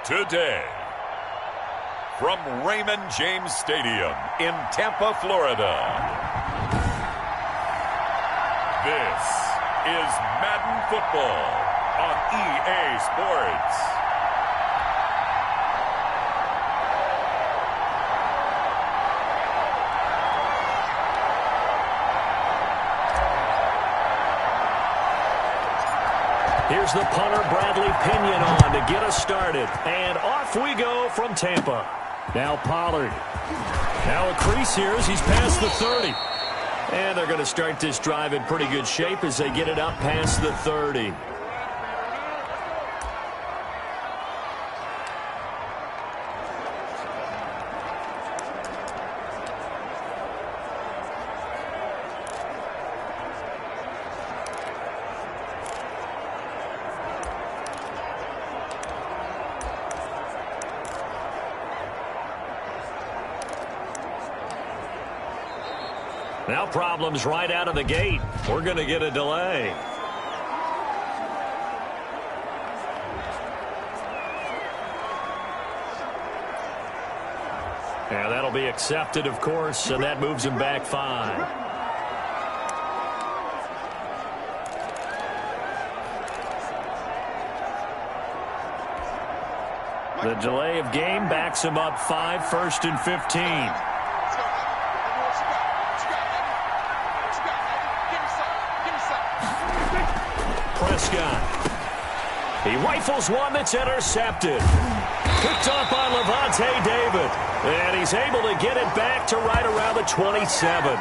Today, from Raymond James Stadium in Tampa, Florida, this is Madden Football on EA Sports. Here's the punter, Bradley Pinion, on to get us started. And off we go from Tampa. Now Pollard. Now a crease here as he's past the 30. And they're going to start this drive in pretty good shape as they get it up past the 30. Now problems right out of the gate. We're going to get a delay. Yeah, that'll be accepted, of course, and that moves him back 5. The delay of game backs him up 5, 1st and 15. Prescott. He rifles one that's intercepted. Picked up by Levante David. And he's able to get it back to right around the 27.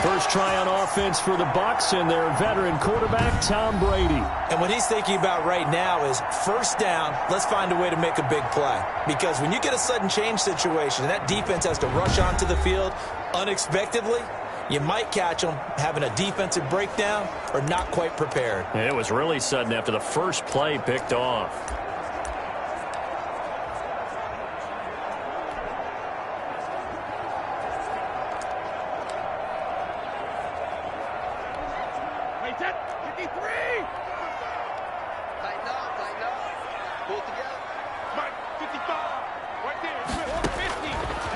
First try on offense for the Bucs and their veteran quarterback, Tom Brady. And what he's thinking about right now is first down, let's find a way to make a big play. Because when you get a sudden change situation and that defense has to rush onto the field unexpectedly, you might catch them having a defensive breakdown or not quite prepared. It was really sudden after the first play picked off.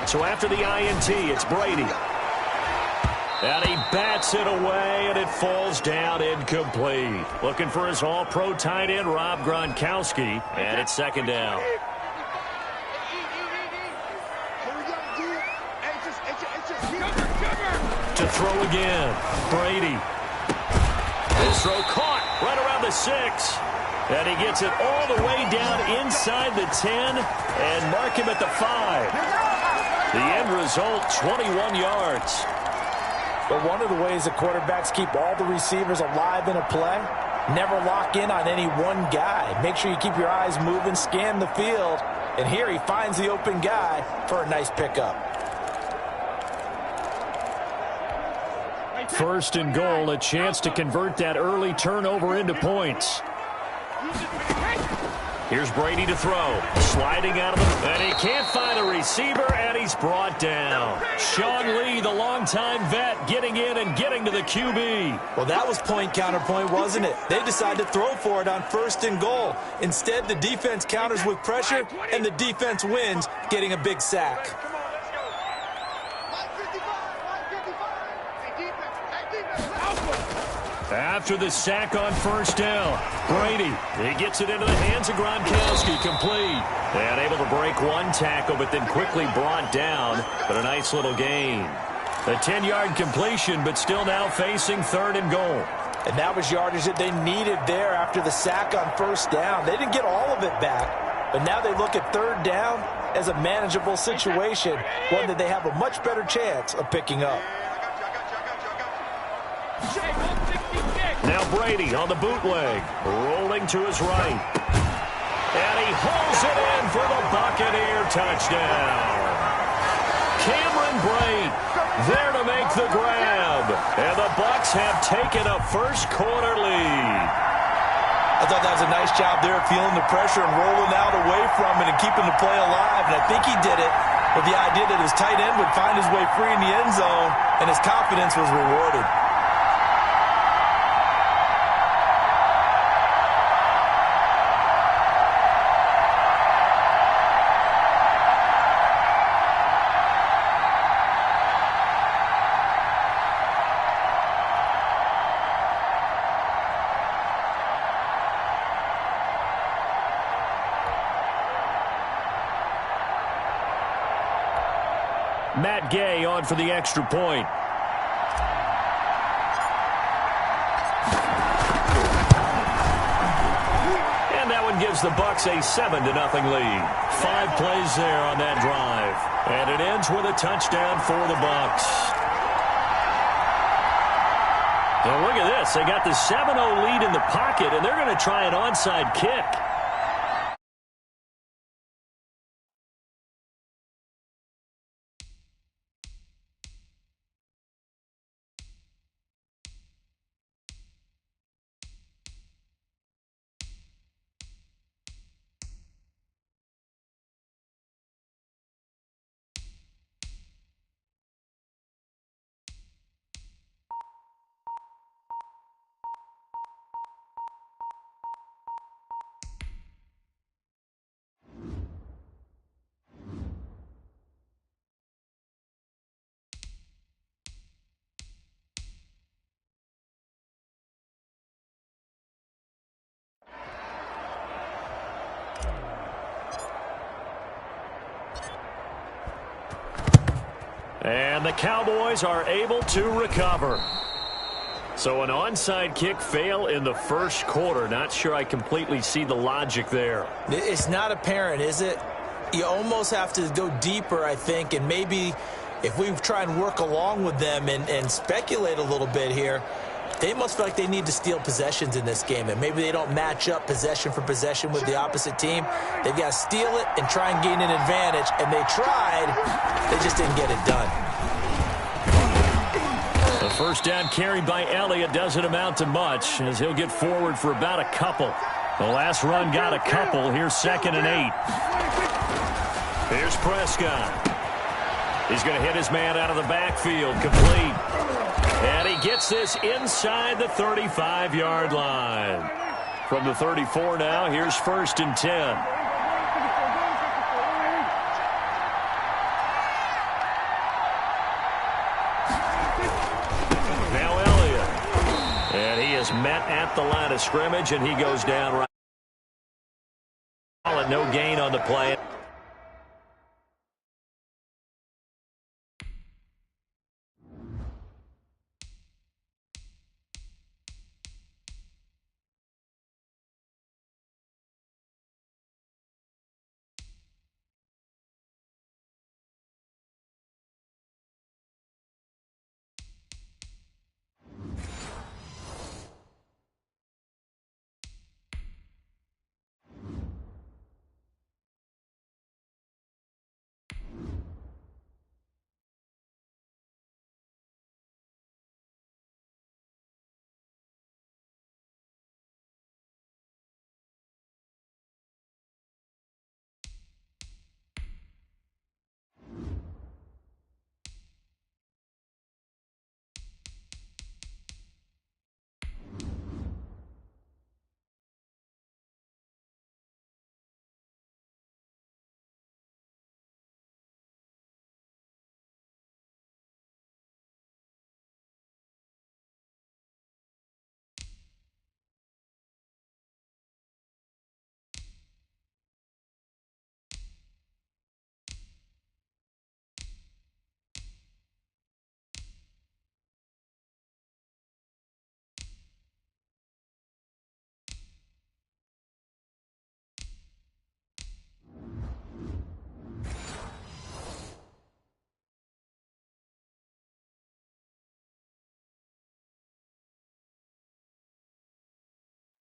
So after the INT, it's Brady. And he bats it away, and it falls down incomplete. Looking for his all-pro tight end, Rob Gronkowski, and it's second down. To throw again, Brady. His throw caught right around the 6. And he gets it all the way down inside the 10 and mark him at the 5. The end result, 21 yards. But one of the ways that quarterbacks keep all the receivers alive in a play, never lock in on any one guy. Make sure you keep your eyes moving, scan the field. And here he finds the open guy for a nice pickup. First and goal, a chance to convert that early turnover into points. Here's Brady to throw. Sliding out of the... And he can't find a receiver, and he's brought down. Sean Lee, the longtime vet, getting in and getting to the QB. Well, that was point counterpoint, wasn't it? They decided to throw for it on first and goal. Instead, the defense counters with pressure, and the defense wins, getting a big sack. After the sack on first down, Brady, he gets it into the hands of Gronkowski, complete. And able to break one tackle, but then quickly brought down. But a nice little gain. A 10-yard completion, but still now facing third and goal. And that was yardage that they needed there after the sack on first down. They didn't get all of it back, but now they look at third down as a manageable situation, one that they have a much better chance of picking up. Now Brady on the bootleg, rolling to his right. And he hauls it in for the Buccaneer touchdown. Cameron Brate there to make the grab. And the Bucs have taken a first-quarter lead. I thought that was a nice job there, feeling the pressure and rolling out away from it and keeping the play alive. And I think he did it with the idea that his tight end would find his way free in the end zone, and his confidence was rewarded. Matt Gay on for the extra point. And that one gives the Bucs a 7-0 lead. 5 plays there on that drive. And it ends with a touchdown for the Bucs. Now look at this. They got the 7-0 lead in the pocket, and they're going to try an onside kick. And the Cowboys are able to recover. So an onside kick fail in the first quarter. Not sure I completely see the logic there. It's not apparent, is it? You almost have to go deeper, I think, and maybe if we try and work along with them and speculate a little bit here, they must feel like they need to steal possessions in this game, and maybe they don't match up possession for possession with the opposite team. They've got to steal it and try and gain an advantage, and they tried. They just didn't get it done. The first down carry by Elliott doesn't amount to much, as he'll get forward for about a couple. The last run got a couple. Here's 2nd and 8. Here's Prescott. He's going to hit his man out of the backfield. Complete. And he gets this inside the 35-yard line. From the 34 now, here's 1st and 10. Now Elliott. And he is met at the line of scrimmage, and he goes down right. No gain on the play.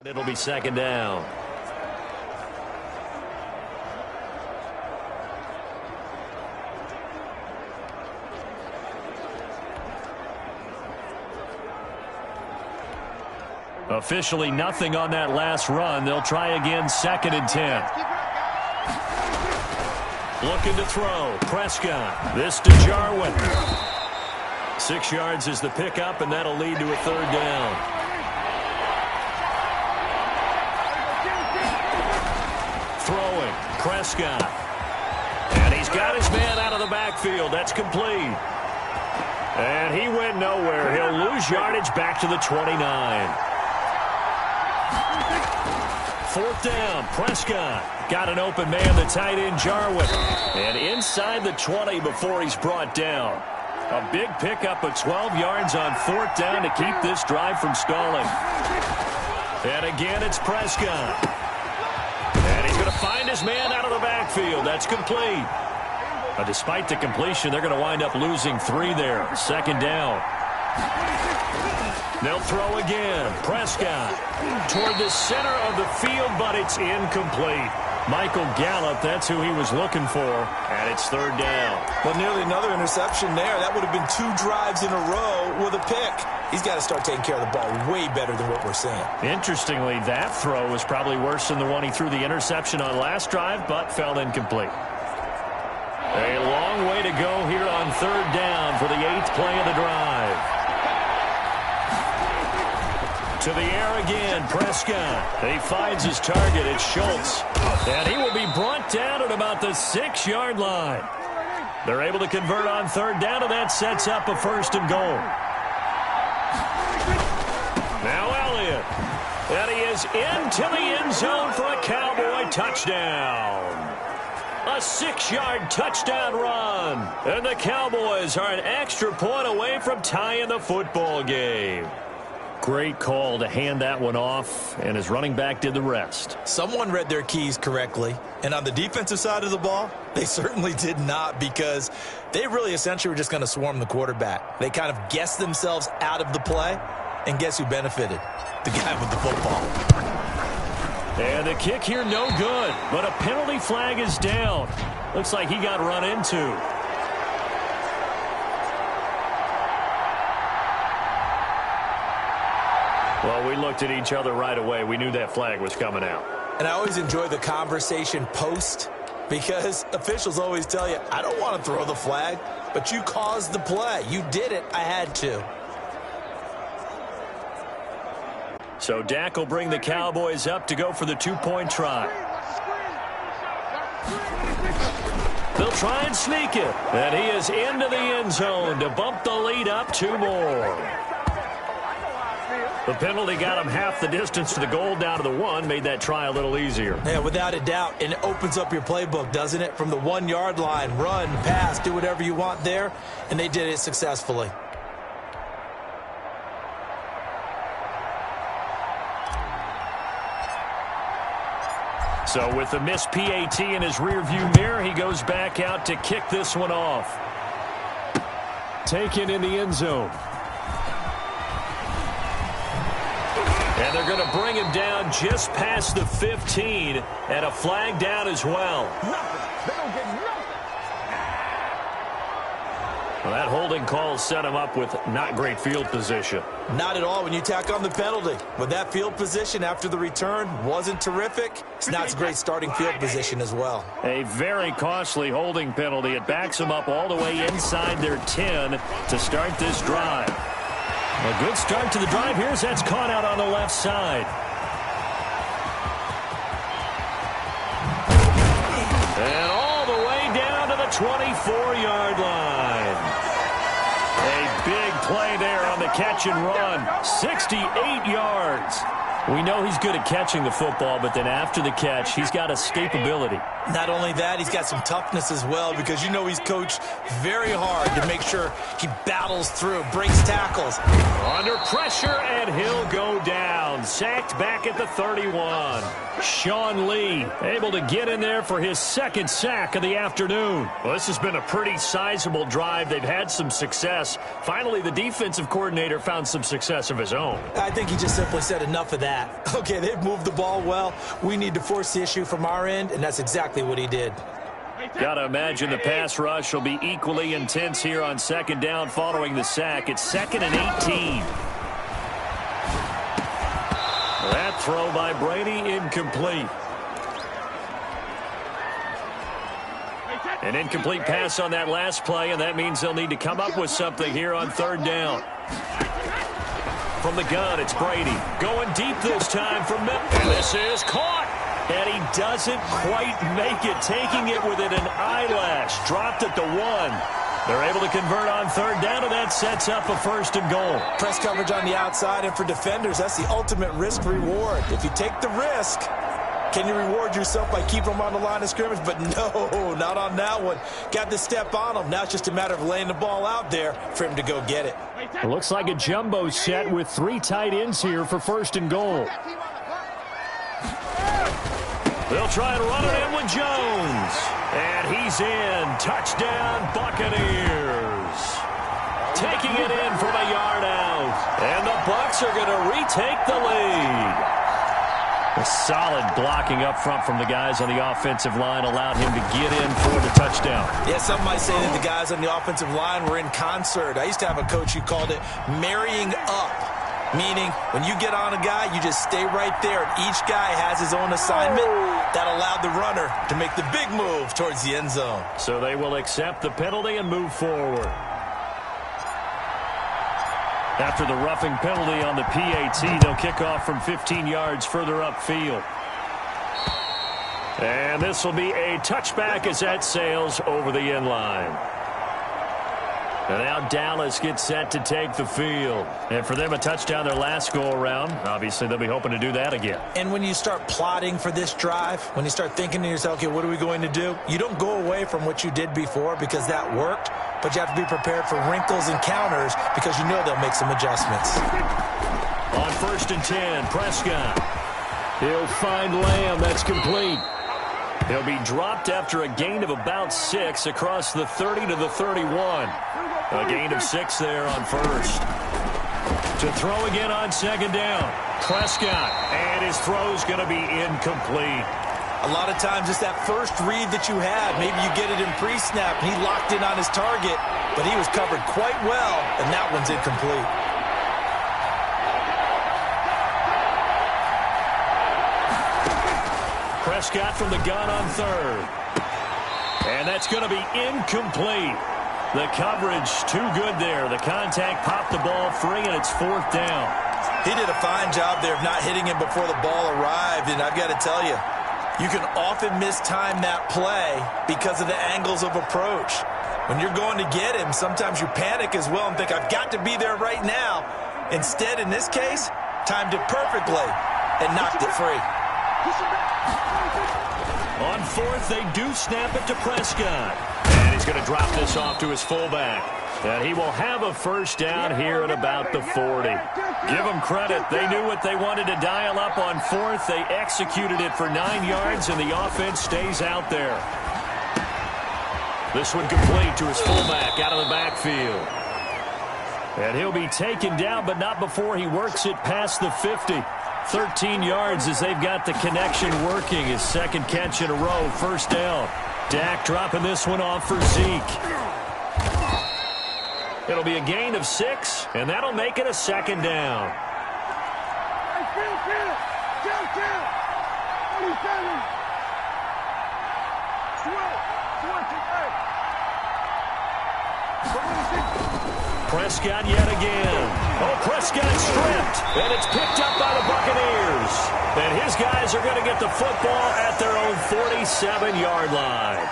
It'll be 2nd down. Officially nothing on that last run. They'll try again, 2nd and 10. Looking to throw. Prescott. This to Jarwin. 6 yards is the pickup, and that'll lead to a 3rd down. Throwing. Prescott. And he's got his man out of the backfield. That's complete. And he went nowhere. He'll lose yardage back to the 29. 4th down. Prescott got an open man, the tight end Jarwin. And inside the 20 before he's brought down. A big pickup of 12 yards on 4th down to keep this drive from stalling. And again, it's Prescott. And he's going to find his man out of the backfield. That's complete. Despite the completion, they're going to wind up losing 3 there. 2nd down. They'll throw again. Prescott toward the center of the field, but it's incomplete. Michael Gallup, that's who he was looking for, and it's 3rd down. Well, nearly another interception there. That would have been 2 drives in a row with a pick. He's got to start taking care of the ball way better than what we're seeing. Interestingly, that throw was probably worse than the one he threw the interception on last drive, but fell incomplete. A long way to go here on 3rd down for the 8th play of the drive. To the air again, Prescott. He finds his target. It's Schultz. And he will be brought down at about the 6-yard line. They're able to convert on 3rd down, and that sets up a 1st and goal. Now Elliott. And he is into the end zone for a Cowboy touchdown. A 6-yard touchdown run. And the Cowboys are an extra point away from tying the football game. Great call to hand that one off, and his running back did the rest. Someone read their keys correctly, and on the defensive side of the ball, they certainly did not, because they really essentially were just going to swarm the quarterback. They kind of guessed themselves out of the play, and guess who benefited? The guy with the football. And the kick here no good, but a penalty flag is down. Looks like he got run into. Well, we looked at each other right away. We knew that flag was coming out. And I always enjoy the conversation post, because officials always tell you, I don't want to throw the flag, but you caused the play. You did it. I had to. So Dak will bring the Cowboys up to go for the 2-point try. They'll try and sneak it. And he is into the end zone to bump the lead up 2 more. The penalty got him half the distance to the goal down to the 1, made that try a little easier. Yeah, without a doubt. And it opens up your playbook, doesn't it? From the 1-yard line, run, pass, do whatever you want there. And they did it successfully. So with the missed PAT in his rearview mirror, he goes back out to kick this one off. Taken in the end zone. And they're going to bring him down just past the 15, and a flag down as well. Well, that holding call set him up with not great field position. Not at all when you tack on the penalty. With that field position after the return wasn't terrific. It's not a great starting field position as well. A very costly holding penalty. It backs them up all the way inside their 10 to start this drive. A good start to the drive here as that's caught out on the left side. And all the way down to the 24-yard line. A big play there on the catch and run. 68 yards. We know he's good at catching the football, but then after the catch, he's got escapability. Not only that, he's got some toughness as well, because you know he's coached very hard to make sure he battles through, breaks tackles. Under pressure, and he'll go down. Sacked back at the 31. Sean Lee able to get in there for his 2nd sack of the afternoon. Well, this has been a pretty sizable drive. They've had some success. Finally, the defensive coordinator found some success of his own. I think he just simply said enough of that. Okay, they've moved the ball well. We need to force the issue from our end, and that's exactly what he did. Got to imagine the pass rush will be equally intense here on 2nd down following the sack. It's 2nd and 18. That throw by Brady incomplete. An incomplete pass on that last play, and that means they'll need to come up with something here on 3rd down. From the gun, it's Brady. Going deep this time from Mill. And this is caught. And he doesn't quite make it, taking it within an eyelash. Dropped at the 1. They're able to convert on 3rd down, and that sets up a 1st and goal. Press coverage on the outside, and for defenders, that's the ultimate risk-reward. If you take the risk, Can you reward yourself by keeping them on the line of scrimmage? But no, not on that one. Got to step on them. Now it's just a matter of laying the ball out there for him to go get it. It looks like a jumbo set with 3 tight ends here for 1st and goal. They'll try and run it in with Jones. And he's in. Touchdown, Buccaneers. Taking it in from a yard out. And the Bucs are going to retake the lead. A solid blocking up front from the guys on the offensive line allowed him to get in for the touchdown. Yeah, some might say that the guys on the offensive line were in concert. I used to have a coach who called it marrying up, meaning when you get on a guy, you just stay right there, and each guy has his own assignment. That allowed the runner to make the big move towards the end zone. So they will accept the penalty and move forward. After the roughing penalty on the PAT, they'll kick off from 15 yards further upfield. And this will be a touchback as that sails over the end line. And now Dallas gets set to take the field. And for them, a touchdown their last go-around. Obviously, they'll be hoping to do that again. And when you start plotting for this drive, when you start thinking to yourself, okay, what are we going to do? You don't go away from what you did before because that worked, but you have to be prepared for wrinkles and counters because you know they'll make some adjustments. On 1st and 10, Prescott. He'll find Lamb. That's complete. He'll be dropped after a gain of about 6 across the 30 to the 31. A gain of 6 there on 1st. To throw again on 2nd down. Prescott. And his throw's going to be incomplete. A lot of times it's that first read that you had. Maybe you get it in pre-snap and he locked in on his target, but he was covered quite well, and that one's incomplete. Prescott from the gun on 3rd. And that's going to be incomplete. The coverage too good there. The contact popped the ball free, and it's 4th down. He did a fine job there of not hitting him before the ball arrived, and I've got to tell you, you can often mistime that play because of the angles of approach. When you're going to get him, sometimes you panic as well and think, I've got to be there right now. Instead, in this case, timed it perfectly and knocked it free. On 4th, they do snap it to Prescott. And he's going to drop this off to his fullback. And he will have a 1st down here at about the 40. Give them credit. They knew what they wanted to dial up on 4th. They executed it for 9 yards, and the offense stays out there. This one complete to his fullback out of the backfield. And he'll be taken down, but not before he works it past the 50. 13 yards as they've got the connection working. His 2nd catch in a row, 1st down. Dak dropping this one off for Zeke. It'll be a gain of 6, and that'll make it a 2nd down. Prescott yet again. Oh, Prescott stripped, and it's picked up by the Buccaneers. And his guys are going to get the football at their own 47-yard line.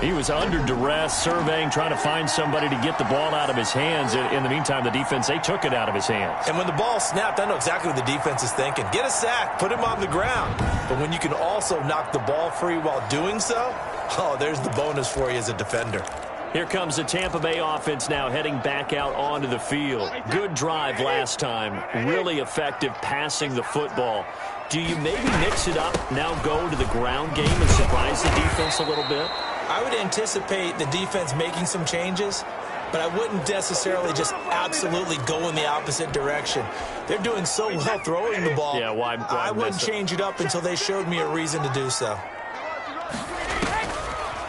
He was under duress, surveying, trying to find somebody to get the ball out of his hands. In the meantime, the defense, they took it out of his hands. And when the ball snapped, I know exactly what the defense is thinking. Get a sack, put him on the ground. But when you can also knock the ball free while doing so, oh, there's the bonus for you as a defender. Here comes the Tampa Bay offense now heading back out onto the field. Good drive last time. Really effective passing the football. Do you maybe mix it up, now go to the ground game and surprise the defense a little bit? I would anticipate the defense making some changes, but I wouldn't necessarily just absolutely go in the opposite direction. They're doing so well throwing the ball. Yeah, why I wouldn't change it up until they showed me a reason to do so.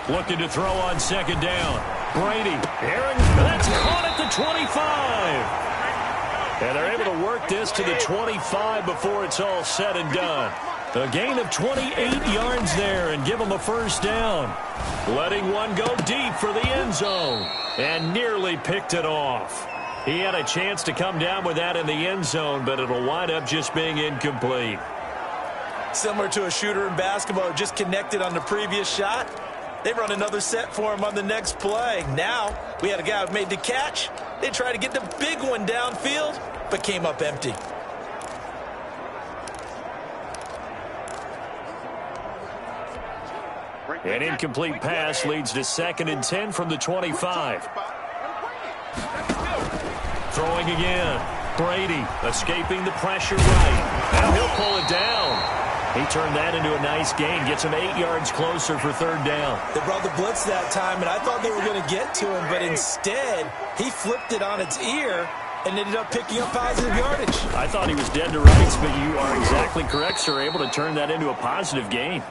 Looking to throw on 2nd down. Brady, Aaron, that's caught at the 25. And they're able to work this to the 25 before it's all said and done. A gain of 28 yards there and give them a 1st down. Letting one go deep for the end zone. And nearly picked it off. He had a chance to come down with that in the end zone, but it'll wind up just being incomplete. Similar to a shooter in basketball who just connected on the previous shot. They run another set for him on the next play. Now, we had a guy who made the catch. They tried to get the big one downfield, but came up empty. An incomplete pass leads to 2nd and 10 from the 25. Throwing again. Brady escaping the pressure right. Now he'll pull it down. He turned that into a nice gain. Gets him 8 yards closer for 3rd down. They brought the blitz that time, and I thought they were going to get to him, but instead he flipped it on its ear and ended up picking up positive yardage. I thought he was dead to rights, but you are exactly correct, sir. Able to turn that into a positive gain.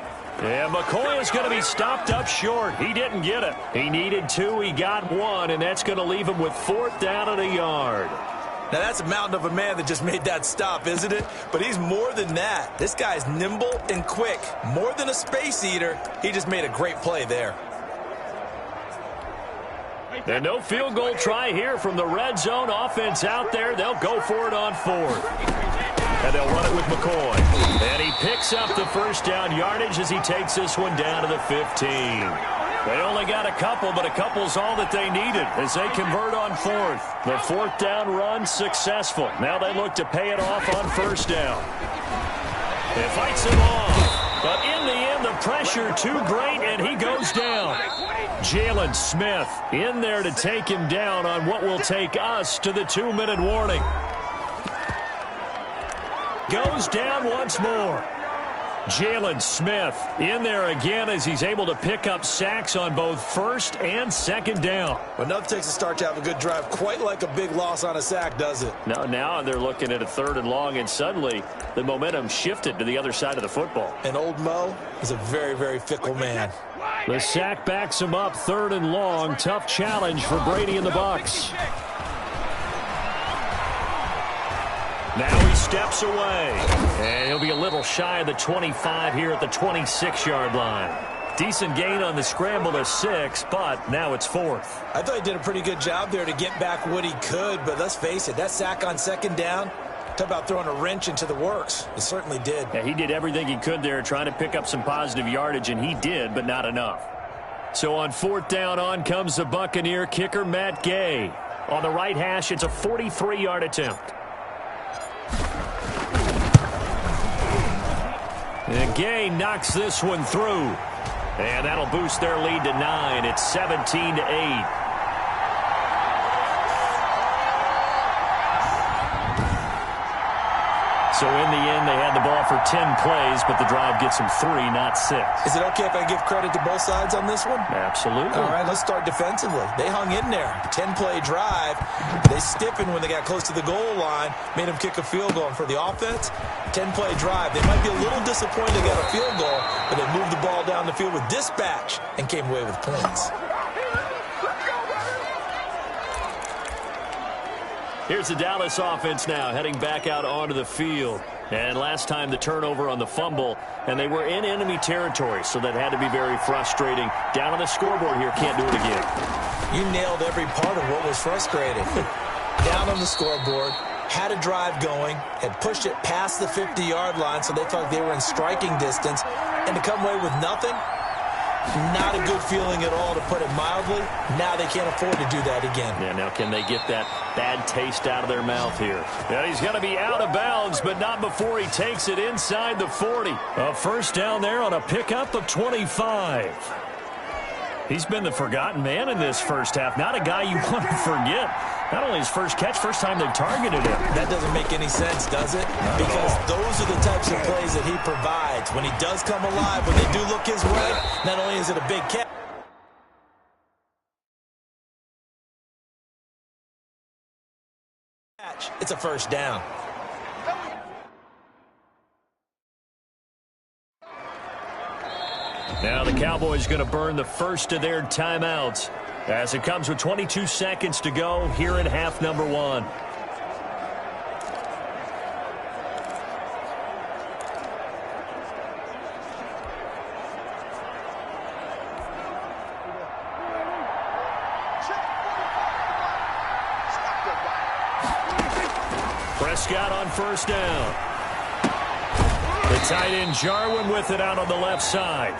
Yeah, McCoy is going to be stopped up short. He didn't get it. He needed 2. He got 1, and that's going to leave him with 4th down and a yard. Now, that's a mountain of a man that just made that stop, isn't it? But he's more than that. This guy's nimble and quick. More than a space eater, he just made a great play there. And no field goal try here from the red zone offense out there. They'll go for it on 4th. And they'll run it with McCoy. And he picks up the 1st down yardage as he takes this one down to the 15. They only got a couple, but a couple's all that they needed as they convert on 4th. The 4th down run successful. Now they look to pay it off on 1st down. It fights him off. But in the end, the pressure too great, and he goes down. Jalen Smith in there to take him down on what will take us to the 2-minute warning. Goes down once more. Jalen Smith in there again as he's able to pick up sacks on both 1st and 2nd down. Well, enough takes a start to have a good drive, quite like a big loss on a sack, does it? Now they're looking at a 3rd and long, and suddenly the momentum shifted to the other side of the football. And old Mo is a very, very fickle man. The sack backs him up, 3rd and long. Tough challenge for Brady and the Bucs. Now he steps away, and he'll be a little shy of the 25 here at the 26-yard line. Decent gain on the scramble to 6, but now it's 4th. I thought he did a pretty good job there to get back what he could, but let's face it, that sack on 2nd down, talk about throwing a wrench into the works. It certainly did. Yeah, he did everything he could there trying to pick up some positive yardage, and he did, but not enough. So on 4th down, on comes the Buccaneer kicker, Matt Gay. On the right hash, it's a 43-yard attempt. And Gay knocks this one through. And that'll boost their lead to 9. It's 17-8. So in the end, they had the ball for 10 plays, but the drive gets them 3, not 6. Is it okay if I give credit to both sides on this one? Absolutely. All right, let's start defensively. They hung in there. 10-play drive. They stiffened when they got close to the goal line, made them kick a field goal. And for the offense, 10-play drive. They might be a little disappointed they got a field goal, but they moved the ball down the field with dispatch and came away with points. Here's the Dallas offense now heading back out onto the field. And last time the turnover on the fumble, and they were in enemy territory, so that had to be very frustrating. Down on the scoreboard here, can't do it again. You nailed every part of what was frustrating. Down on the scoreboard, had a drive going, had pushed it past the 50-yard line, so they thought they were in striking distance, and to come away with nothing, not a good feeling at all, to put it mildly. Now they can't afford to do that again. Yeah, now can they get that bad taste out of their mouth here? Yeah, he's going to be out of bounds, but not before he takes it inside the 40. A 1st down there on a pickup of 25. He's been the forgotten man in this first half. Not a guy you want to forget. Not only his first catch, first time they've targeted him. That doesn't make any sense, does it? Because those are the types of plays that he provides. When he does come alive, when they do look his way, not only is it a big catch, it's a 1st down. Now the Cowboys going to burn the first of their timeouts as it comes with 22 seconds to go here in half number 1. Prescott on 1st down. The tight end Jarwin with it out on the left side.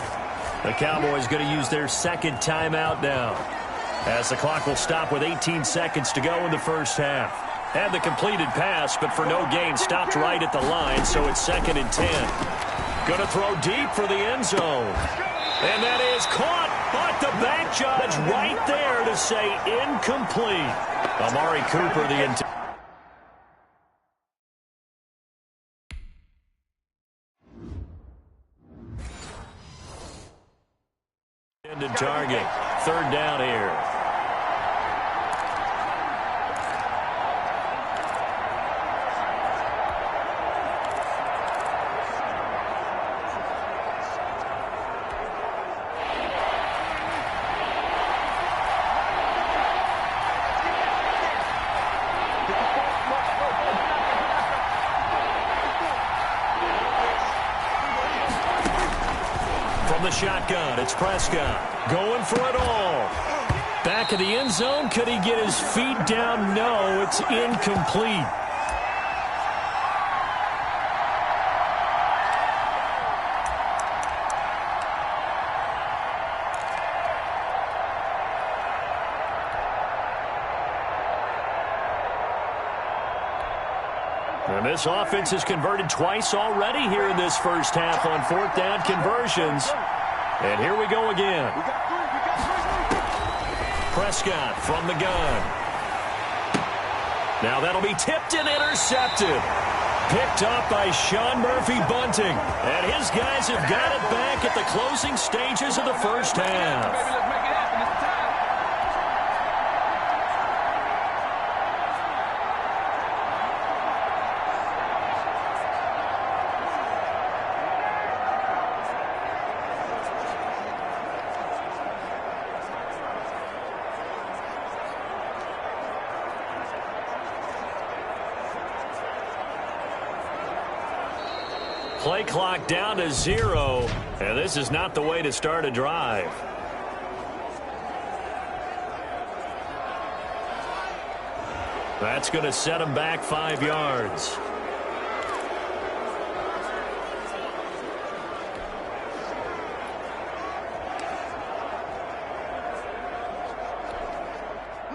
The Cowboys going to use their 2nd timeout now, as the clock will stop with 18 seconds to go in the first half. Had the completed pass, but for no gain, stopped right at the line, so it's 2nd and 10. Going to throw deep for the end zone. And that is caught, but the back judge right there to say incomplete. Amari Cooper, the intended target. Third down here. The shotgun, it's Prescott going for it all. Back of the end zone, could he get his feet down? No, it's incomplete. And this offense has converted twice already here in this first half on fourth down conversions. And here we go again. Prescott from the gun. Now that'll be tipped and intercepted. Picked up by Sean Murphy-Bunting. And his guys have got it back at the closing stages of the first half. Play clock down to 0, and this is not the way to start a drive. That's going to set him back 5 yards.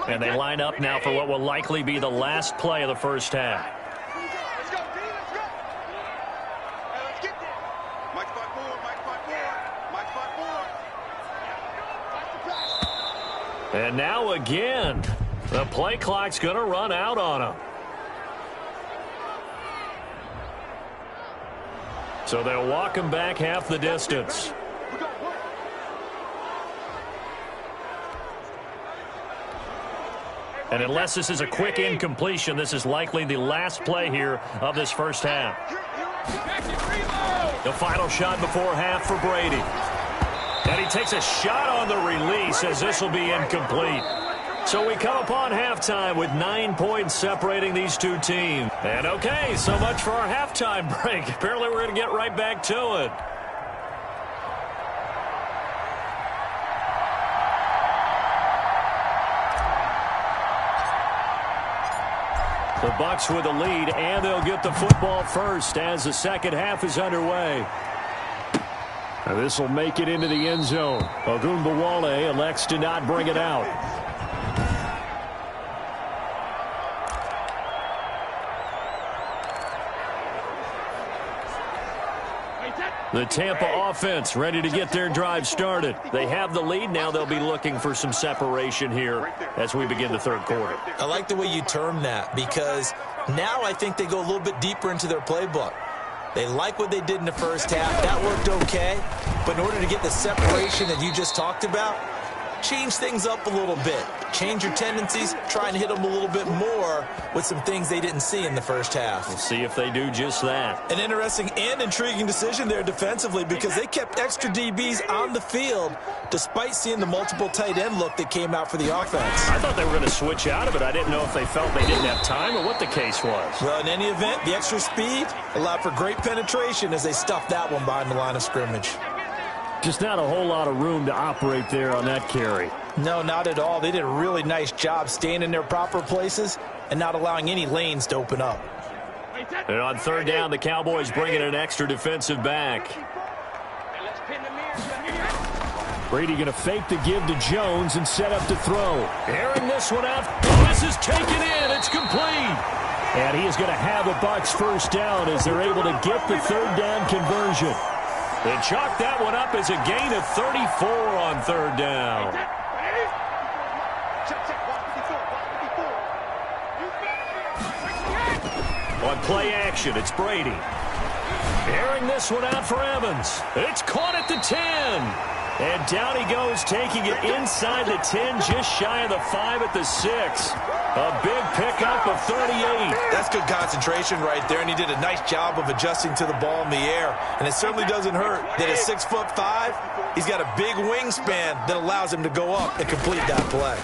And they line up now for what will likely be the last play of the first half. And now again, the play clock's going to run out on him. So they'll walk him back half the distance. And unless this is a quick incompletion, this is likely the last play here of this first half. The final shot before half for Brady. And he takes a shot on the release as this will be incomplete. So we come upon halftime with 9 points separating these two teams. And okay, so much for our halftime break. Apparently we're going to get right back to it. The Bucs with the lead, and they'll get the football first as the second half is underway. And this will make it into the end zone. Ogunbowale elects to not bring it out. The Tampa offense ready to get their drive started. They have the lead. Now they'll be looking for some separation here as we begin the third quarter. I like the way you term that, because now I think they go a little bit deeper into their playbook. They like what they did in the first half. That worked okay. But in order to get the separation that you just talked about, change things up a little bit. Change your tendencies. Try and hit them a little bit more with some things they didn't see in the first half. We'll see if they do just that. An interesting and intriguing decision there defensively, because they kept extra DBs on the field despite seeing the multiple tight end look that came out for the offense. I thought they were going to switch out of it. I didn't know if they felt they didn't have time or what the case was. Well, in any event, the extra speed allowed for great penetration as they stuffed that one behind the line of scrimmage. Just not a whole lot of room to operate there on that carry. No, not at all. They did a really nice job staying in their proper places and not allowing any lanes to open up. And on third down, the Cowboys bring in an extra defensive back. Brady going to fake the give to Jones and set up to throw. Airing this one out. This is taken in. It's complete. And he is going to have the Bucs first down as they're able to get the third down conversion. They chalk that one up as a gain of 34 on third down. On play action, it's Brady. Airing this one out for Evans. It's caught at the 10. And down he goes, taking it inside the 10, just shy of the 5 at the 6. A big pickup of 38. That's good concentration right there, and he did a nice job of adjusting to the ball in the air. And it certainly doesn't hurt that at 6'5", he's got a big wingspan that allows him to go up and complete that play.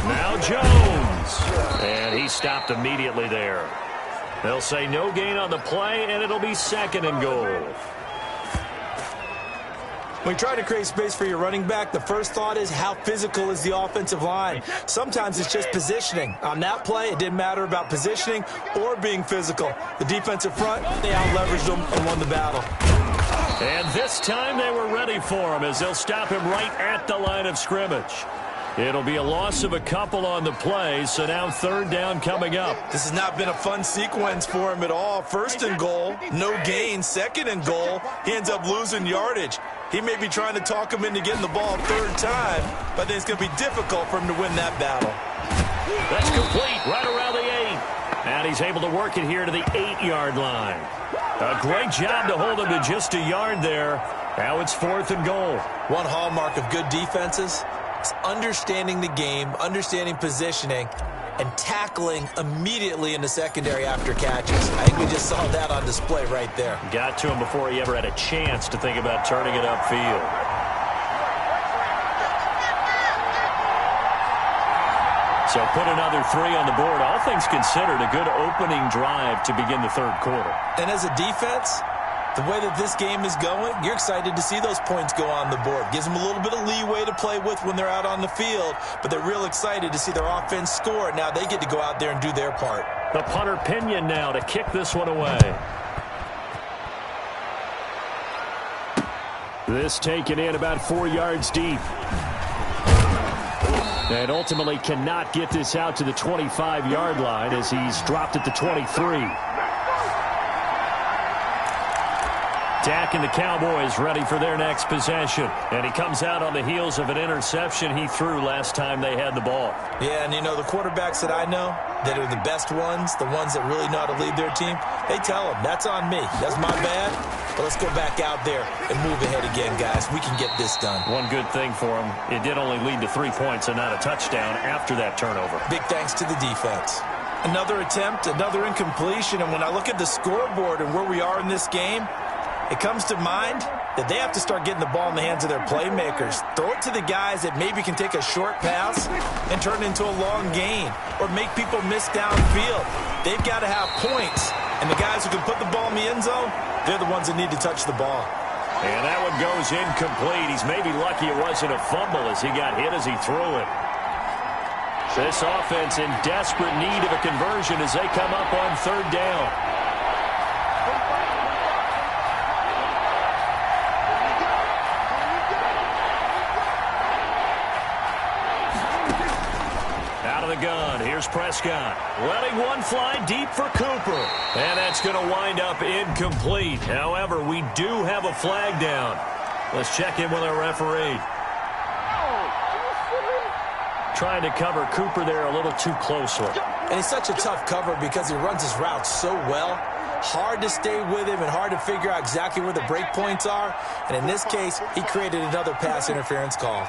Now Jones. And he stopped immediately there. They'll say no gain on the play, and it'll be 2nd and goal. When you try to create space for your running back, the first thought is how physical is the offensive line. Sometimes it's just positioning. On that play, it didn't matter about positioning or being physical. The defensive front, they out-leveraged them and won the battle. And this time they were ready for him as they'll stop him right at the line of scrimmage. It'll be a loss of a couple on the play, so now third down coming up. This has not been a fun sequence for him at all. 1st and goal, no gain. 2nd and goal, he ends up losing yardage. He may be trying to talk him into getting the ball 3rd time, but then it's going to be difficult for him to win that battle. That's complete right around the 8. And he's able to work it here to the 8-yard line. A great job to hold him to just a yard there. Now it's 4th and goal. One hallmark of good defenses is understanding the game, understanding positioning, and tackling immediately in the secondary after catches. I think we just saw that on display right there. Got to him before he ever had a chance to think about turning it upfield. So put another 3 on the board. All things considered, a good opening drive to begin the 3rd quarter. And as a defense, the way that this game is going, you're excited to see those points go on the board. Gives them a little bit of leeway to play with when they're out on the field, but they're real excited to see their offense score. Now they get to go out there and do their part. The punter Pinion now to kick this one away. This taken in about 4 yards deep. And ultimately cannot get this out to the 25-yard line as he's dropped at the 23. Dak and the Cowboys ready for their next possession. And he comes out on the heels of an interception he threw last time they had the ball. Yeah, and you know, the quarterbacks that I know that are the best ones, the ones that really know how to lead their team, they tell them, that's on me. That's my bad. But let's go back out there and move ahead again, guys. We can get this done. One good thing for him, it did only lead to 3 points and not a touchdown after that turnover. Big thanks to the defense. Another attempt, another incompletion. And when I look at the scoreboard and where we are in this game, it comes to mind that they have to start getting the ball in the hands of their playmakers. Throw it to the guys that maybe can take a short pass and turn it into a long gain or make people miss downfield. They've got to have points. And the guys who can put the ball in the end zone, they're the ones that need to touch the ball. And that one goes incomplete. He's maybe lucky it wasn't a fumble as he got hit as he threw it. This offense in desperate need of a conversion as they come up on 3rd down. The gun. Here's Prescott. Letting one fly deep for Cooper. And that's going to wind up incomplete. However, we do have a flag down. Let's check in with our referee. Trying to cover Cooper there a little too closely. And he's such a tough cover because he runs his routes so well. Hard to stay with him and hard to figure out exactly where the break points are. And in this case, he created another pass interference call.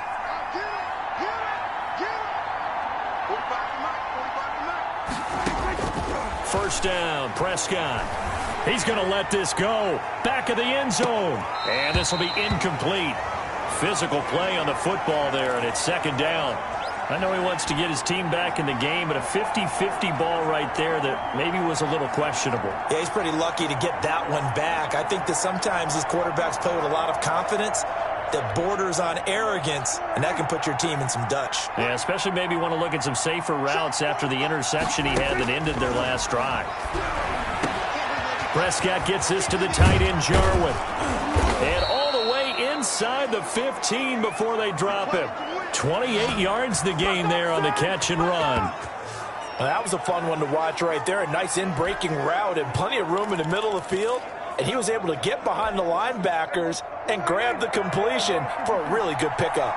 First down, Prescott. He's going to let this go. Back of the end zone. And this will be incomplete. Physical play on the football there, and it's 2nd down. I know he wants to get his team back in the game, but a 50-50 ball right there that maybe was a little questionable. Yeah, he's pretty lucky to get that one back. I think that sometimes these quarterbacks play with a lot of confidence that borders on arrogance, and that can put your team in some Dutch. Yeah, especially maybe want to look at some safer routes after the interception he had that ended their last drive. Prescott gets this to the tight end, Jarwin. And all the way inside the 15 before they drop him. 28 yards the gain there on the catch and run. Well, that was a fun one to watch right there. A nice in-breaking route and plenty of room in the middle of the field. and he was able to get behind the linebackers and grab the completion for a really good pickup.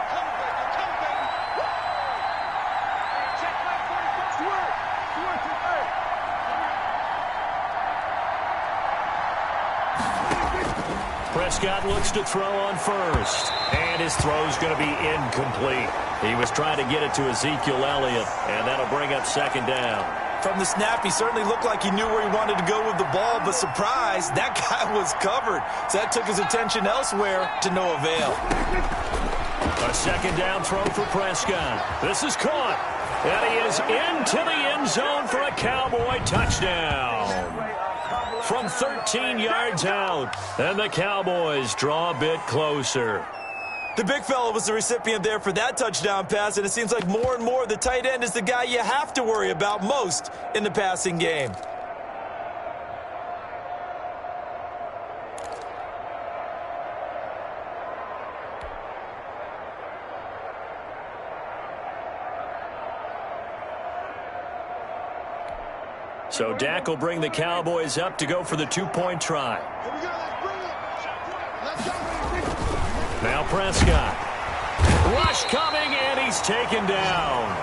Prescott looks to throw on first, and his throw's going to be incomplete. He was trying to get it to Ezekiel Elliott, and that'll bring up second down. From the snap, he certainly looked like he knew where he wanted to go with the ball, but surprise, that guy was covered. So that took his attention elsewhere to no avail. A second down throw for Prescott. This is caught, and he is into the end zone for a Cowboy touchdown. From 13 yards out, and the Cowboys draw a bit closer. The big fella was the recipient there for that touchdown pass, and it seems like more and more the tight end is the guy you have to worry about most in the passing game. So Dak will bring the Cowboys up to go for the two-point try. Now Prescott. Rush coming, and he's taken down.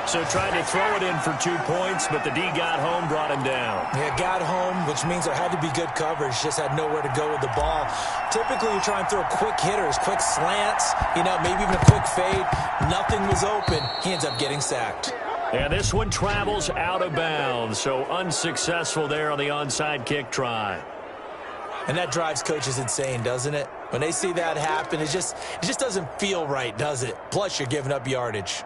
So tried to throw it in for 2 points, but the D got home, brought him down. Yeah, got home, which means there had to be good coverage. Just had nowhere to go with the ball. Typically, you try and throw quick hitters, quick slants, maybe even a quick fade. Nothing was open. He ends up getting sacked. And this one travels out of bounds, so unsuccessful there on the onside kick try. And that drives coaches insane, doesn't it? When they see that happen, it just doesn't feel right, does it? Plus, you're giving up yardage.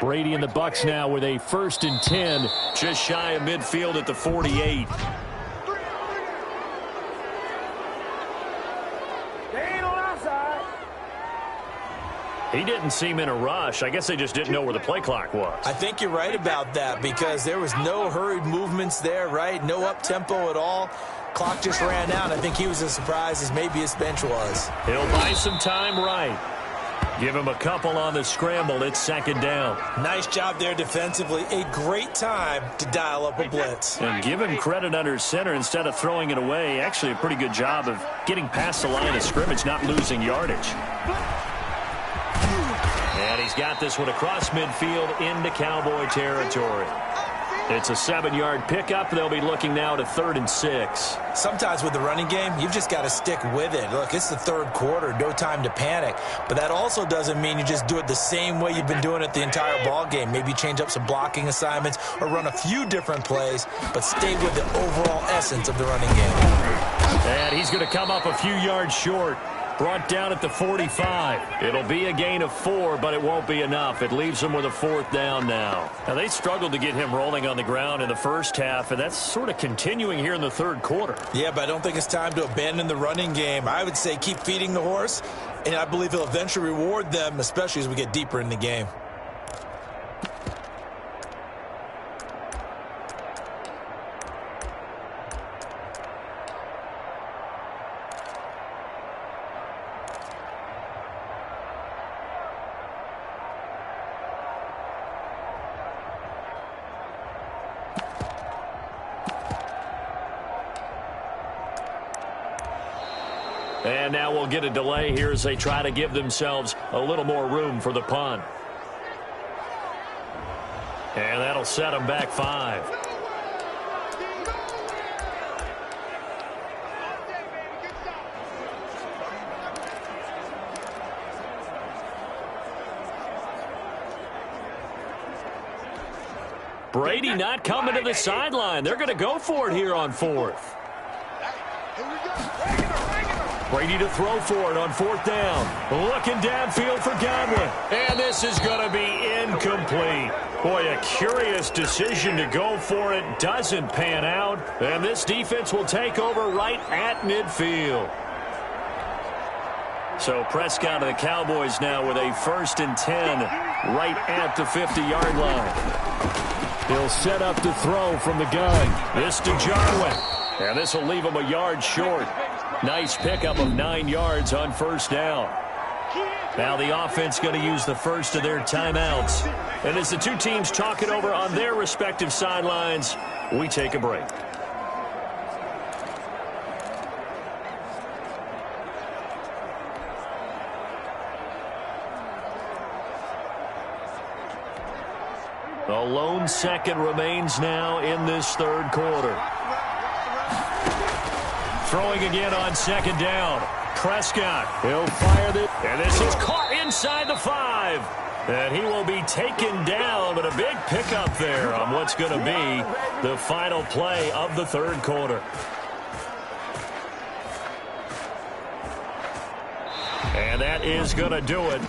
Brady and the Bucs now with a 1st and 10, just shy of midfield at the 48. He didn't seem in a rush. I guess they just didn't know where the play clock was. I think you're right about that because there was no hurried movements there, right? No up-tempo at all. Clock just ran out. I think he was as surprised as maybe his bench was. He'll buy some time right. Give him a couple on the scramble. It's second down. Nice job there defensively. A great time to dial up a blitz. And give him credit under center instead of throwing it away. Actually, a pretty good job of getting past the line of scrimmage, not losing yardage. And he's got this one across midfield into Cowboy territory. It's a 7-yard pickup. They'll be looking now to 3rd and 6. Sometimes with the running game, you've just got to stick with it. Look, it's the 3rd quarter, no time to panic. But that also doesn't mean you just do it the same way you've been doing it the entire ball game. Maybe change up some blocking assignments or run a few different plays, but stay with the overall essence of the running game. And he's going to come up a few yards short. Brought down at the 45. It'll be a gain of 4, but it won't be enough. It leaves them with a 4th down now. Now, they struggled to get him rolling on the ground in the first half, and that's sort of continuing here in the 3rd quarter. Yeah, but I don't think it's time to abandon the running game. I would say keep feeding the horse, and I believe he'll eventually reward them, especially as we get deeper in the game. And now we'll get a delay here as they try to give themselves a little more room for the punt. And that'll set them back 5. Brady not coming to the sideline. They're going to go for it here on 4th. Brady to throw for it on 4th down. Looking downfield for Godwin. And this is going to be incomplete. Boy, a curious decision to go for it. Doesn't pan out. And this defense will take over right at midfield. So Prescott of the Cowboys now with a 1st and 10 right at the 50-yard line. He'll set up to throw from the gun. This to Jarwin. And this will leave him a yard short. Nice pickup of 9 yards on first down. Now the offense going to use the first of their timeouts. And as the two teams talk it over on their respective sidelines, we take a break. The lone second remains now in this third quarter. Throwing again on second down. Prescott, he'll fire this. And this is caught inside the 5. And he will be taken down, but a big pickup there on what's going to be the final play of the third quarter. And that is going to do it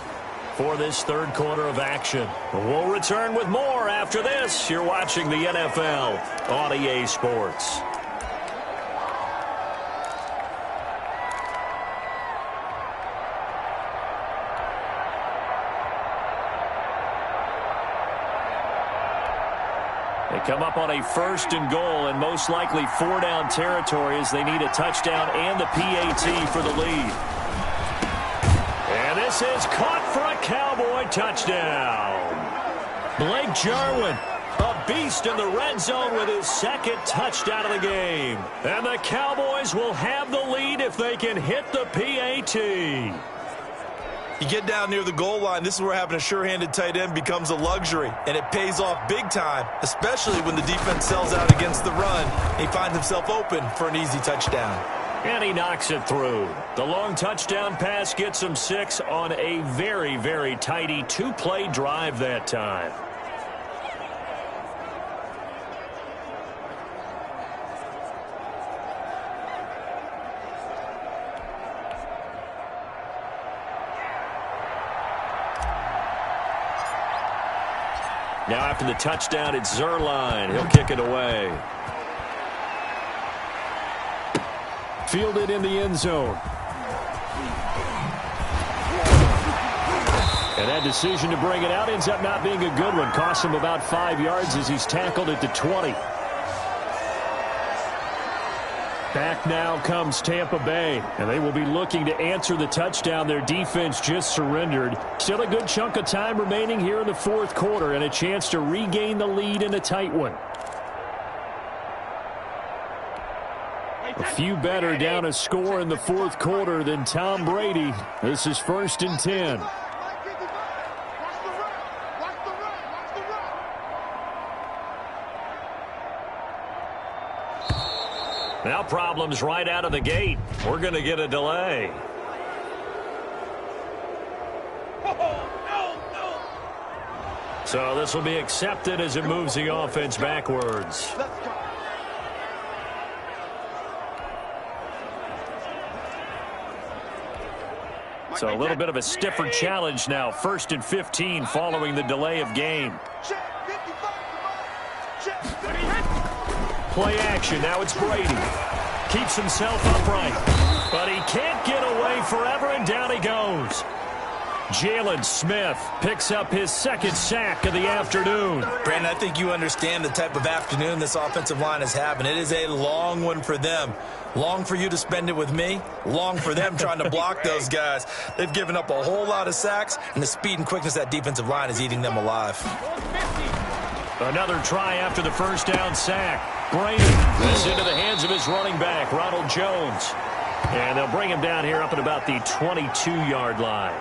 for this third quarter of action. We'll return with more after this. You're watching the NFL on EA Sports. They come up on a 1st and goal and most likely 4-down territory as they need a touchdown and the PAT for the lead. And this is caught for a Cowboy touchdown. Blake Jarwin, a beast in the red zone with his second touchdown of the game. And the Cowboys will have the lead if they can hit the PAT. You get down near the goal line, this is where having a sure-handed tight end becomes a luxury, and it pays off big time, especially when the defense sells out against the run. He finds himself open for an easy touchdown. And he knocks it through. The long touchdown pass gets him 6 on a very, very tidy 2-play drive that time. Now after the touchdown, it's Zerline. He'll kick it away. Fielded in the end zone. And that decision to bring it out ends up not being a good one. Costs him about 5 yards as he's tackled at the 20. Back now comes Tampa Bay, and they will be looking to answer the touchdown their defense just surrendered. Still a good chunk of time remaining here in the fourth quarter and a chance to regain the lead in a tight one. A few better down a score in the fourth quarter than Tom Brady. This is 1st and 10. Now problems right out of the gate. We're going to get a delay. So this will be accepted as it moves the offense backwards. So a little bit of a stiffer challenge now. 1st and 15 following the delay of game. Play action. Now it's Brady. Keeps himself upright. But he can't get away forever, and down he goes. Jalen Smith picks up his 2nd sack of the afternoon. Brandon, I think you understand the type of afternoon this offensive line is having. It is a long one for them. Long for you to spend it with me. Long for them trying to block those guys. They've given up a whole lot of sacks, and the speed and quickness of that defensive line is eating them alive. Another try after the first down sack. Brady is into the hands of his running back, Ronald Jones. And they'll bring him down here up at about the 22-yard line.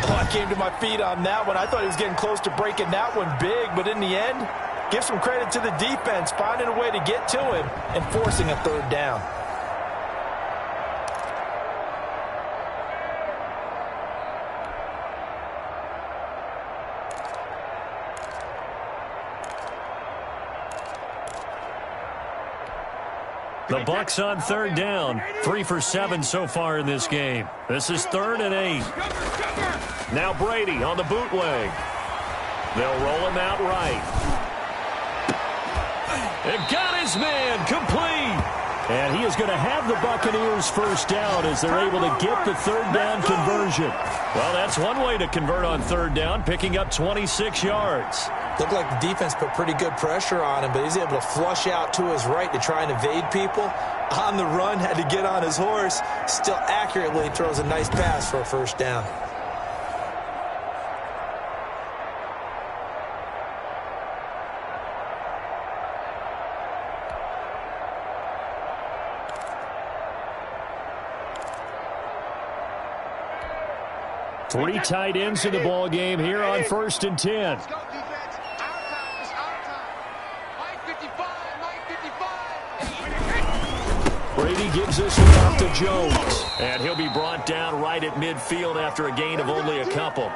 Oh, I came to my feet on that one. I thought he was getting close to breaking that one big, but in the end, give some credit to the defense, finding a way to get to him and forcing a 3rd down. The Bucs on 3rd down. 3 for 7 so far in this game. This is 3rd and 8. Now Brady on the bootleg. They'll roll him out right. And got his man complete. And he is going to have the Buccaneers first down as they're able to get the 3rd down conversion. Well, that's one way to convert on 3rd down, picking up 26 yards. Looked like the defense put pretty good pressure on him, but he's able to flush out to his right to try and evade people. On the run, had to get on his horse. Still accurately throws a nice pass for a first down. Three tight ends in the ball game here on 1st and 10. Let's go, defense. Our time. It's our time. Mike 55. Mike 55. Brady gives this one off to Jones. And he'll be brought down right at midfield after a gain of only a couple.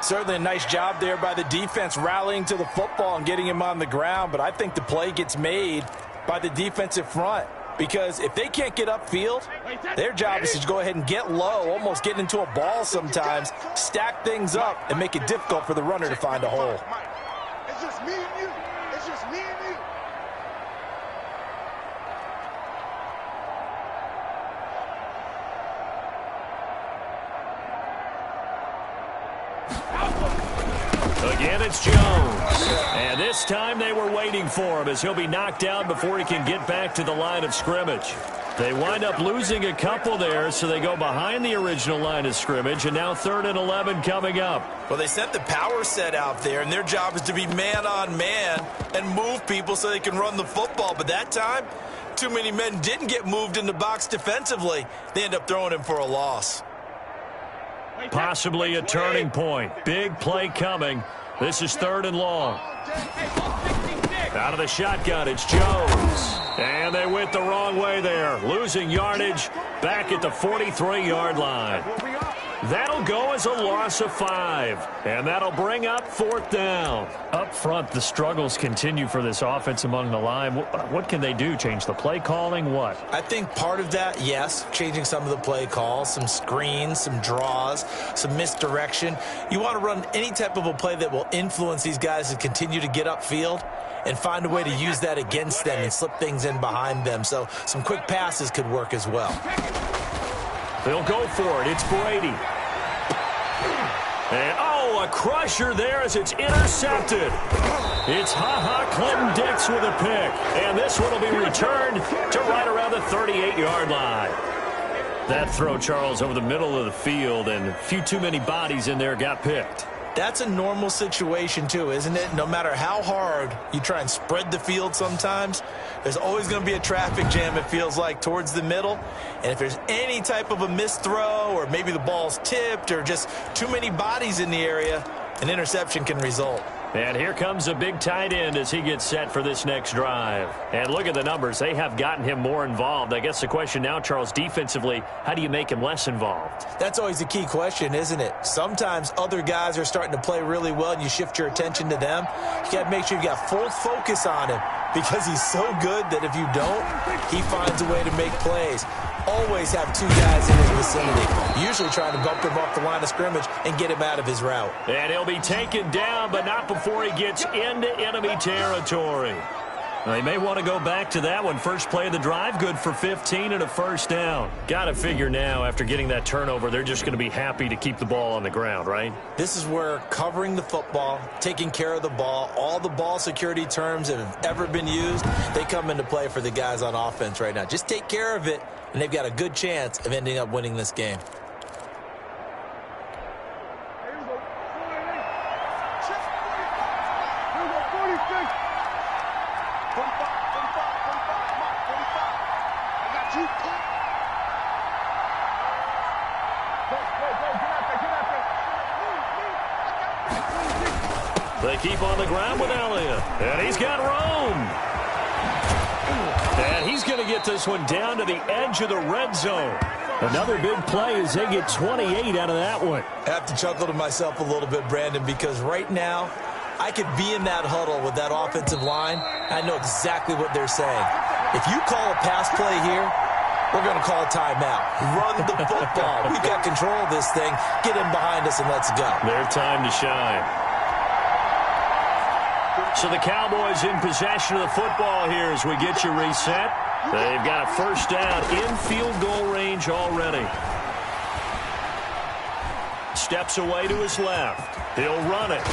Certainly a nice job there by the defense rallying to the football and getting him on the ground. But I think the play gets made by the defensive front. Because if they can't get upfield, their job is to go ahead and get low, almost get into a ball sometimes, stack things up, and make it difficult for the runner to find a hole. It's just me and you. It's just me and you. Again, it's Jones. And this time they were waiting for him as he'll be knocked down before he can get back to the line of scrimmage. They wind up losing a couple there, so they go behind the original line of scrimmage, and now 3rd and 11 coming up. Well, they sent the power set out there, and their job is to be man-on-man and move people so they can run the football. But that time, too many men didn't get moved in the box defensively. They end up throwing him for a loss. Possibly a turning point. Big play coming. This is 3rd and long. Out of the shotgun, it's Jones. And they went the wrong way there. Losing yardage back at the 43-yard line. That'll go as a loss of 5. And that'll bring up 4th down. Up front, the struggles continue for this offense among the line. What can they do? Change the play calling? What? I think part of that, yes, changing some of the play calls, some screens, some draws, some misdirection. You want to run any type of a play that will influence these guys to continue to get upfield and find a way to use that against them and slip things in behind them. So some quick passes could work as well. They'll go for it. It's Brady. And, a crusher there as it's intercepted. It's Ha-Ha Clinton-Dix with a pick. And this one will be returned to right around the 38-yard line. That throw, Charles, over the middle of the field, and a few too many bodies in there got picked. That's a normal situation, too, isn't it? No matter how hard you try and spread the field sometimes, there's always going to be a traffic jam, it feels like, towards the middle. And if there's any type of a missed throw or maybe the ball's tipped or just too many bodies in the area, an interception can result. And here comes a big tight end as he gets set for this next drive. And look at the numbers. They have gotten him more involved. I guess the question now, Charles, defensively, how do you make him less involved? That's always a key question, isn't it? Sometimes other guys are starting to play really well and you shift your attention to them. You got to make sure you got full focus on him because he's so good that if you don't, he finds a way to make plays. Always have 2 guys in his vicinity, usually trying to bump him off the line of scrimmage and get him out of his route. And he'll be taken down, but not before he gets into enemy territory. They may want to go back to that one. First play of the drive, good for 15 and a first down. Got to figure now, after getting that turnover, they're just going to be happy to keep the ball on the ground, right? This is where covering the football, taking care of the ball, all the ball security terms that have ever been used, they come into play for the guys on offense right now. Just take care of it, and they've got a good chance of ending up winning this game. They keep on the ground with Elliott. And he's got room. And he's going to get this one down to the edge of the red zone. Another big play as they get 28 out of that one. I have to chuckle to myself a little bit, Brandon, because right now I could be in that huddle with that offensive line. I know exactly what they're saying. If you call a pass play here, we're going to call a timeout. Run the football. We've got control of this thing. Get in behind us and let's go. Their time to shine. So the Cowboys in possession of the football here as we get you reset. They've got a first down in field goal range already. Steps away to his left. He'll run it.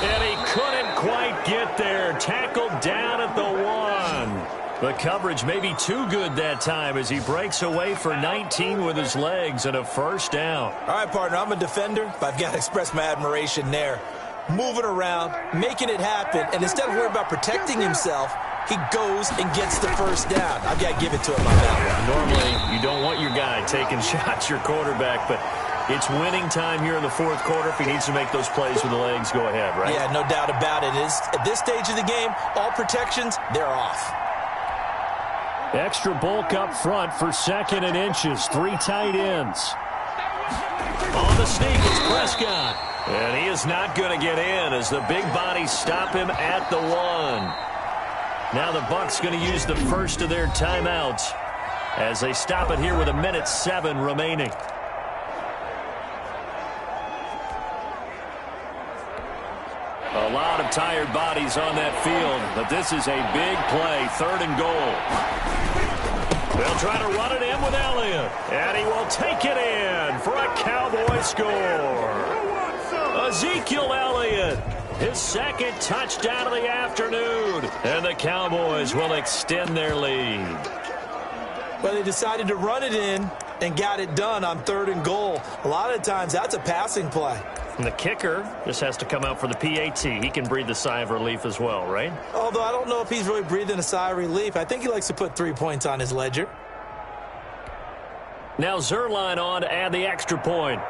And he couldn't quite get there. Tackled down at the 1. The coverage may be too good that time as he breaks away for 19 with his legs and a first down. All right, partner, I'm a defender, but I've got to express my admiration there. Moving around, making it happen, and instead of worrying about protecting himself, he goes and gets the first down. I've got to give it to him on that one. Normally, you don't want your guy taking shots, your quarterback, but it's winning time here in the fourth quarter. If he needs to make those plays with the legs, go ahead, right? Yeah, no doubt about it. At this stage of the game, all protections, they're off. Extra bulk up front for 2nd and inches. 3 tight ends. On the sneak, it's Prescott. And he is not going to get in as the big bodies stop him at the 1. Now the Bucs going to use the first of their timeouts as they stop it here with 1:07 remaining. A lot of tired bodies on that field, but this is a big play, 3rd and goal. They'll try to run it in with Elliott, and he will take it in for a Cowboy score. Ezekiel Elliott, his 2nd touchdown of the afternoon, and the Cowboys will extend their lead. Well, they decided to run it in and got it done on 3rd and goal. A lot of times, that's a passing play. And the kicker just has to come out for the PAT. He can breathe the sigh of relief as well, right? Although I don't know if he's really breathing a sigh of relief. I think he likes to put 3 points on his ledger. Now Zerline on to add the extra point.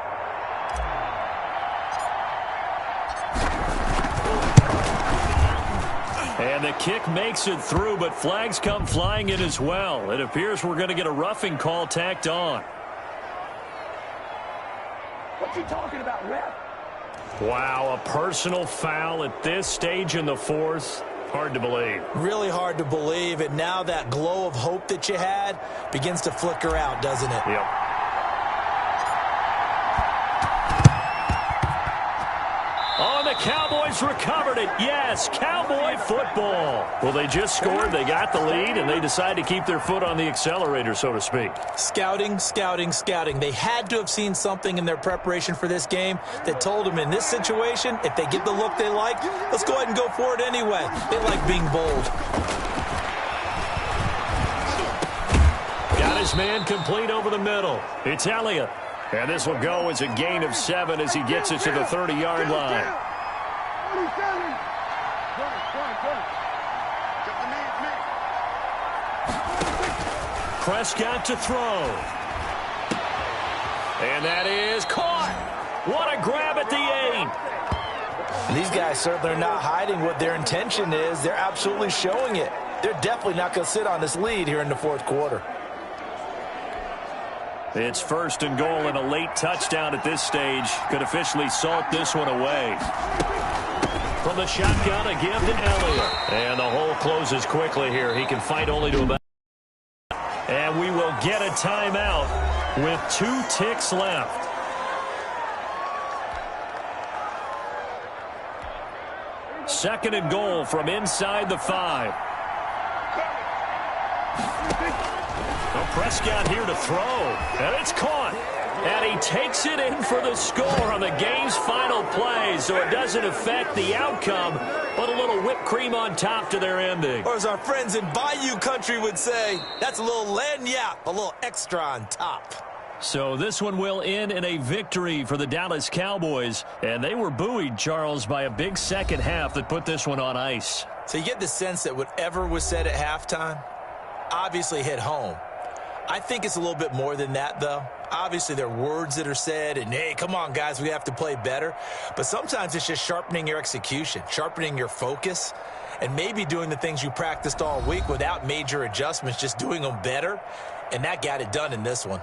And the kick makes it through, but flags come flying in as well. It appears we're going to get a roughing call tacked on. What you talking about, ref? Wow, a personal foul at this stage in the fourth. Hard to believe. Really hard to believe, and now that glow of hope that you had begins to flicker out, doesn't it? Yep. Oh, the Cowboys recovered it. Yes, Cowboy football. Well, they just scored, they got the lead, and they decide to keep their foot on the accelerator, so to speak. Scouting, scouting, scouting. They had to have seen something in their preparation for this game that told them in this situation, if they get the look they like, let's go ahead and go for it anyway. They like being bold. Got his man complete over the middle. It's Elliott. And this will go as a gain of 7 as he gets it to the 30-yard line. Prescott to throw. And that is caught. What a grab at the 8. These guys certainly are not hiding what their intention is. They're absolutely showing it. They're definitely not going to sit on this lead here in the fourth quarter. It's 1st and goal, and a late touchdown at this stage could officially salt this one away. From the shotgun, a give to Elliott. And the hole closes quickly here. He can fight only to about. And we will get a timeout with 2 ticks left. Second and goal from inside the 5. Well, Prescott here to throw, and it's caught. And he takes it in for the score on the game's final play, so it doesn't affect the outcome, but a little whipped cream on top to their ending. Or as our friends in Bayou country would say, that's a little lagniappe, a little extra on top. So this one will end in a victory for the Dallas Cowboys, and they were buoyed, Charles, by a big second half that put this one on ice. So you get the sense that whatever was said at halftime obviously hit home. I think it's a little bit more than that, though. Obviously, there are words that are said, and, hey, come on, guys, we have to play better. But sometimes it's just sharpening your execution, sharpening your focus, and maybe doing the things you practiced all week without major adjustments, just doing them better. And that got it done in this one.